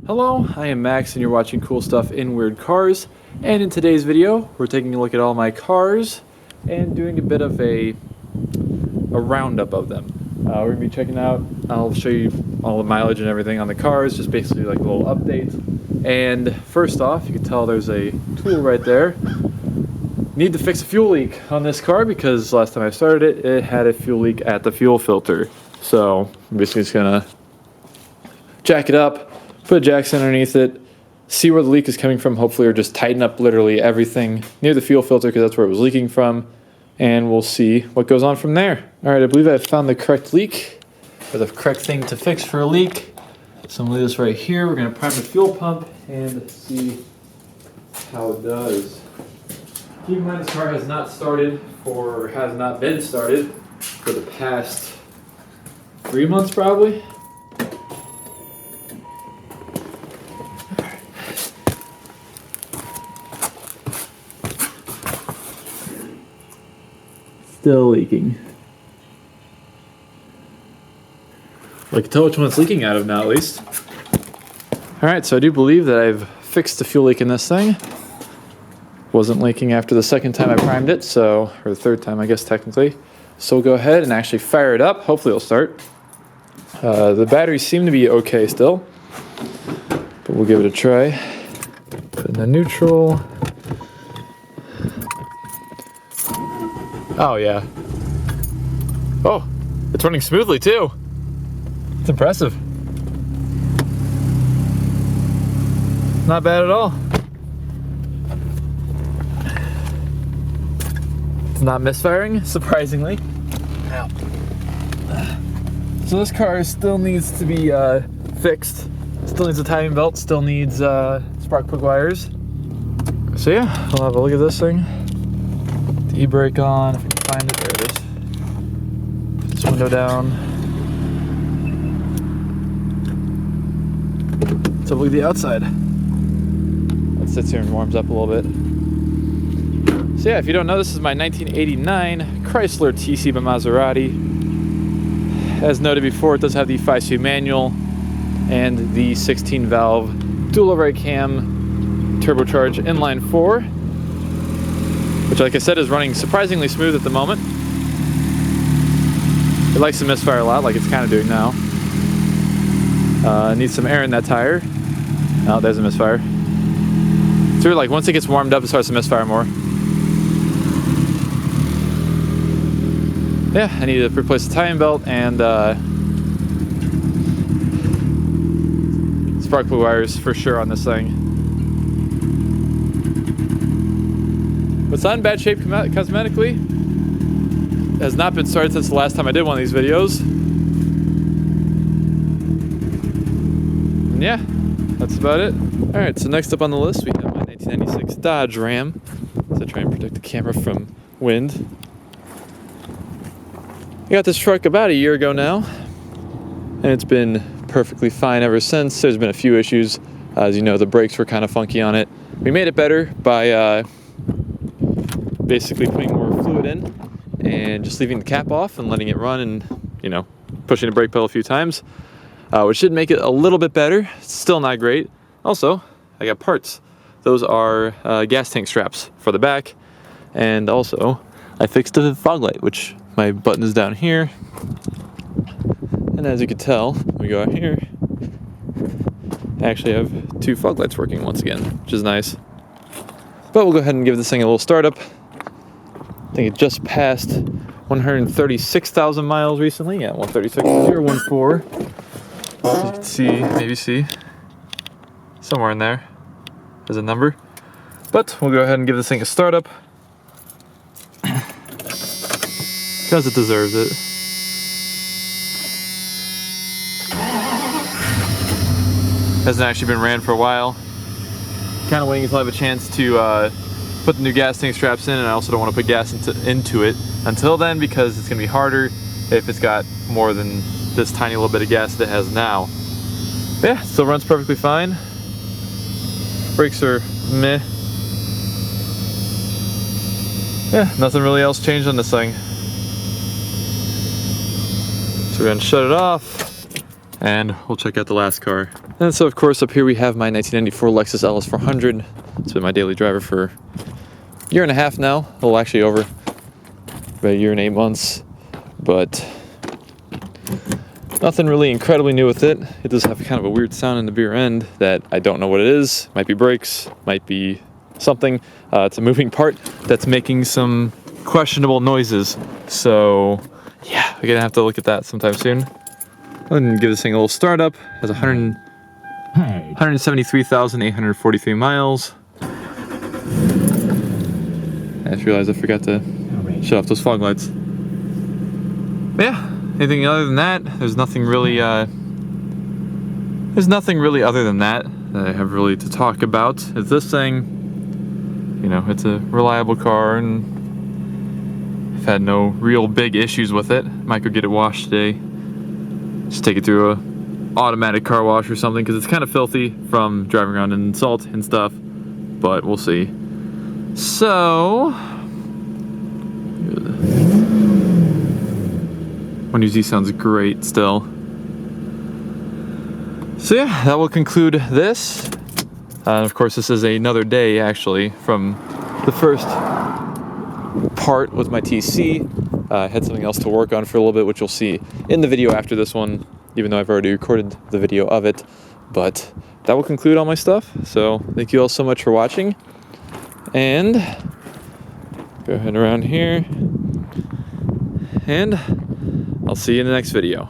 Hello, I am Max and you're watching Cool Stuff in Weird Cars, and in today's video we're taking a look at all my cars and doing a bit of a roundup of them. We're going to be checking out, I'll show you all the mileage and everything on the cars, just basically like a little update. And first off, you can tell there's a tool right there. Need to fix a fuel leak on this car because last time I started it, it had a fuel leak at the fuel filter. So I'm basically just going to jack it up, put a jack stand underneath it, see where the leak is coming from, hopefully, or just tighten up literally everything near the fuel filter because that's where it was leaking from, and we'll see what goes on from there. Alright, I believe I found the correct leak, or the correct thing to fix for a leak. So I'm going to leave this right here. We're going to prime the fuel pump and see how it does. Keep in mind this car has not started, or has not been started, for the past 3 months probably. Still leaking. Well, I can tell which one it's leaking out of now, at least. Alright, so I do believe that I've fixed the fuel leak in this thing. Wasn't leaking after the second time I primed it, so, or the third time, I guess, technically. So we'll go ahead and actually fire it up. Hopefully it'll start. The batteries seem to be okay still, but we'll give it a try. Put in the neutral. Oh, yeah. Oh, it's running smoothly, too. It's impressive. Not bad at all. It's not misfiring, surprisingly. Ow. So this car still needs to be fixed. Still needs a timing belt, still needs spark plug wires. So yeah, we'll have a look at this thing. E-brake on, if we can find it. There it is. Put this window down. Let's have a look at the outside. It sits here and warms up a little bit. So yeah, if you don't know, this is my 1989 Chrysler TC by Maserati. As noted before, it does have the 5-speed manual and the 16-valve dual override cam turbocharged inline 4. Which, like I said, is running surprisingly smooth at the moment. It likes to misfire a lot, like it's kind of doing now. Needs some air in that tire. Oh, there's a misfire. It's really like once it gets warmed up, it starts to misfire more. Yeah, I need to replace the timing belt and spark plug wires for sure on this thing. It's not in bad shape cosmetically. It has not been started since the last time I did one of these videos. And yeah, that's about it. Alright, so next up on the list we have my 1996 Dodge Ram. As I try and protect the camera from wind. I got this truck about a year ago now, and it's been perfectly fine ever since. There's been a few issues. As you know, the brakes were kind of funky on it. We made it better by basically putting more fluid in and just leaving the cap off and letting it run and, you know, pushing the brake pedal a few times, which should make it a little bit better. It's still not great. Also, I got parts. Those are gas tank straps for the back, and also I fixed the fog light, which my button is down here, and as you can tell, when we go out here, I actually have 2 fog lights working once again, which is nice. But we'll go ahead and give this thing a little startup. I think it just passed 136,000 miles recently. Yeah, 136,014. So you can see, maybe see, somewhere in there is a number. But we'll go ahead and give this thing a startup. Because it deserves it. Hasn't actually been ran for a while. Kind of waiting until I have a chance to put the new gas tank straps in, and I also don't want to put gas into it until then because it's going to be harder if it's got more than this tiny little bit of gas that it has now. But yeah, still runs perfectly fine. Brakes are meh. Yeah, nothing really else changed on this thing. So we're going to shut it off, and we'll check out the last car. And so of course up here we have my 1994 Lexus LS400. It's been my daily driver for a year and a half now. Well, actually over about a year and 8 months, but nothing really incredibly new with it. It does have kind of a weird sound in the rear end that I don't know what it is. Might be brakes, might be something. It's a moving part that's making some questionable noises. So yeah, we're gonna have to look at that sometime soon. And give this thing a little startup. It has 173,843 miles. I just realized I forgot to shut off those fog lights. But yeah, anything other than that, there's nothing really other than that I have really to talk about. It's this thing, you know, it's a reliable car and I've had no real big issues with it. Might go get it washed today. Just take it through a automatic car wash or something because it's kind of filthy from driving around in salt and stuff, but we'll see. So 1UZ sounds great still. So yeah, that will conclude this. Of course, this is another day actually from the first part with my TC. I had something else to work on for a little bit, which you'll see in the video after this one, even though I've already recorded the video of it. But that will conclude all my stuff. So thank you all so much for watching. And go ahead around here. And I'll see you in the next video.